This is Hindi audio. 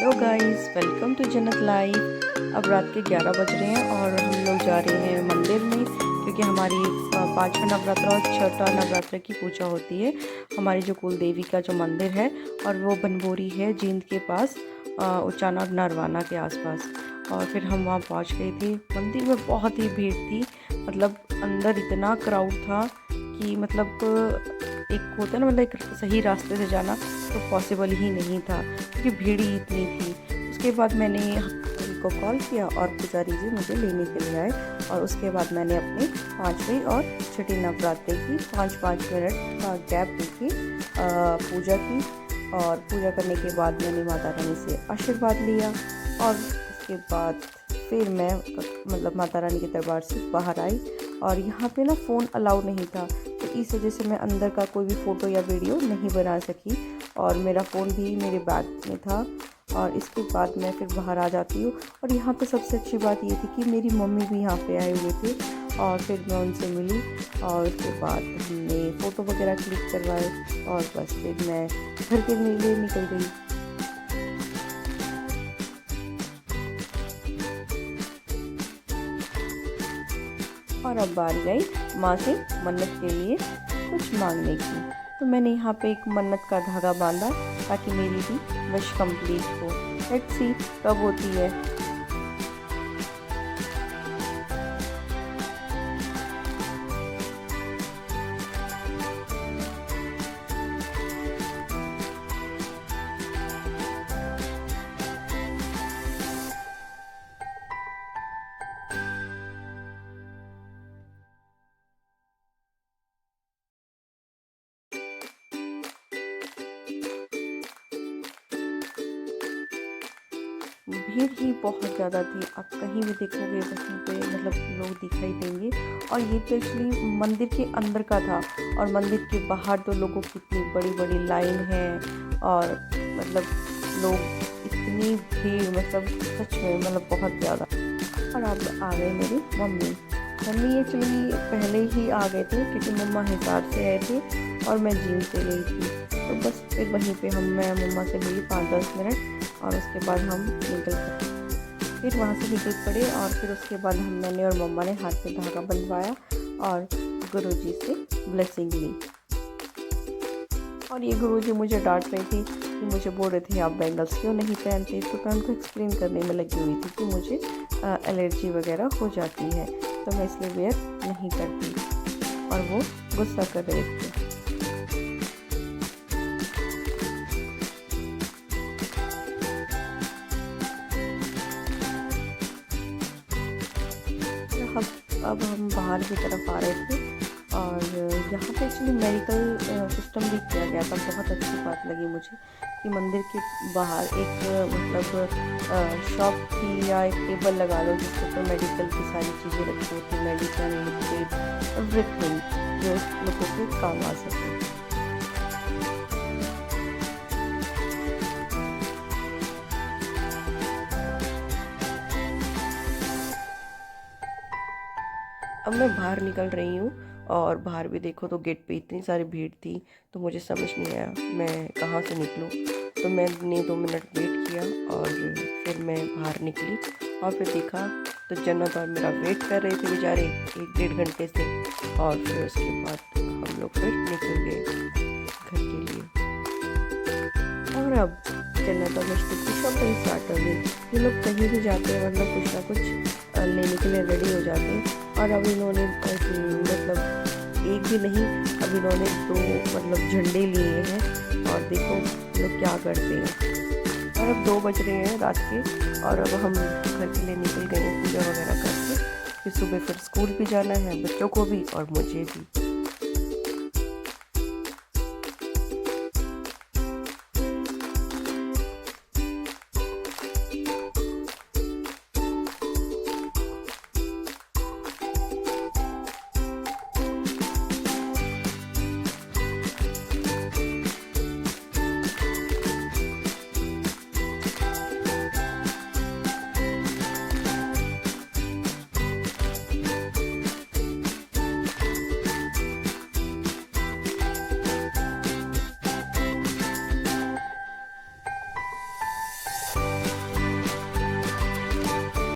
हेलो गाइस, वेलकम टू जन्नत लाइफ। अब रात के 11 बज रहे हैं और हम लोग जा रहे हैं मंदिर में, क्योंकि हमारी पाँचवा नवरात्र और छठा नवरात्र की पूजा होती है। हमारी जो कुल देवी का जो मंदिर है और वो बनबोरी है जींद के पास, उचाना और नरवाना के आसपास। और फिर हम वहाँ पहुँच गए थे। मंदिर में बहुत ही भीड़ थी, मतलब अंदर इतना क्राउड था कि एक होता है ना, एक सही रास्ते से जाना तो पॉसिबल ही नहीं था, क्योंकि भीड़ ही इतनी थी। उसके बाद मैंने को कॉल किया और पुजारी जी मुझे लेने के लिए आए, और उसके बाद मैंने अपने पाँचवीं और छठी नवरात्रि की 5-5 मिनट का गैप देके पूजा की। और पूजा करने के बाद मैंने माता रानी से आशीर्वाद लिया, और उसके बाद फिर मैं माता रानी के दरबार से बाहर आई। और यहाँ पे ना फ़ोन अलाउ नहीं था, तो इस वजह से मैं अंदर का कोई भी फ़ोटो या वीडियो नहीं बना सकी, और मेरा फ़ोन भी मेरे बैग में था। और इसके बाद मैं फिर बाहर आ जाती हूँ। और यहाँ पे सबसे अच्छी बात ये थी कि मेरी मम्मी भी यहाँ पे आए हुए थे, और फिर मैं उनसे मिली, और उसके बाद हमने फ़ोटो वगैरह क्लिक करवाए, और बस फिर मैं घर के लिए निकल गई। और अब बारी आई माँ से मन्नत के लिए कुछ मांगने की। तो मैंने यहाँ पे एक मन्नत का धागा बांधा ताकि मेरी भी विश कंप्लीट हो। लेट्स सी कब होती है। भीड़ ही बहुत ज़्यादा थी, आप कहीं भी देखोगे वहीं पे लोग दिखाई देंगे। और ये तो एक्चुअली मंदिर के अंदर का था, और मंदिर के बाहर तो लोगों की इतनी बड़ी बड़ी लाइन है, और लोग इतनी भीड़, सच में बहुत ज़्यादा। और अब आ गए मेरी मम्मी एक्चुअली पहले ही आ गए थे, क्योंकि मम्मा हिसार से आए थे और मैं जींद से गई थी। तो बस फिर वहीं पे मैं मम्मा से मिली 5-10 मिनट, और उसके बाद हम निकल पड़े। फिर वहाँ से निकल पड़े, और फिर उसके बाद मैंने और मम्मा ने हाथ में धागा बंधवाया और गुरुजी से ब्लेसिंग ली। और ये गुरुजी मुझे डांट रही थी कि मुझे बोल रहे थे आप बैंगल्स क्यों नहीं पहनते। तो मैं उनको एक्सप्लेन करने में लगी हुई थी कि मुझे एलर्जी वगैरह हो जाती है, तो मैं इसलिए वेयर नहीं करती। और वो गुस्सा कर रहे थे। अब हम बाहर की तरफ आ रहे थे, और यहाँ पे एक्चुअली मेडिकल सिस्टम भी किया गया था। बहुत अच्छी बात लगी मुझे कि मंदिर के बाहर एक शॉप थी, या एक टेबल लगा लो जिसके ऊपर मेडिकल की सारी चीज़ें रखी होती, मेडिसिन, लिक्विड, एवरीथिंग जो लोगों के काम आ सके। अब मैं बाहर निकल रही हूँ, और बाहर भी देखो तो गेट पे इतनी सारी भीड़ थी, तो मुझे समझ नहीं आया मैं कहाँ से निकलूँ। तो मैंने 2 मिनट वेट किया, और फिर मैं बाहर निकली, और फिर देखा तो जन्नत और मेरा वेट कर रहे थे बेचारे 1-1.5 घंटे से। और फिर उसके बाद हम लोग फिर निकल गए घर के लिए। और अब जन्नत और मुझको की शॉपिंग स्टार्ट हो गई। ये लोग कहीं भी जाते हैं कुछ ना कुछ लेने के लिए रेडी हो जाते हैं। और अब इन्होंने एक भी नहीं, अब इन्होंने 2 झंडे लिए हैं, और देखो लोग क्या करते हैं। और अब 2 बज रहे हैं रात के, और अब हम घर के लिए निकल गए हैं पूजा वगैरह करके। फिर सुबह फिर स्कूल भी जाना है, बच्चों को भी और मुझे भी।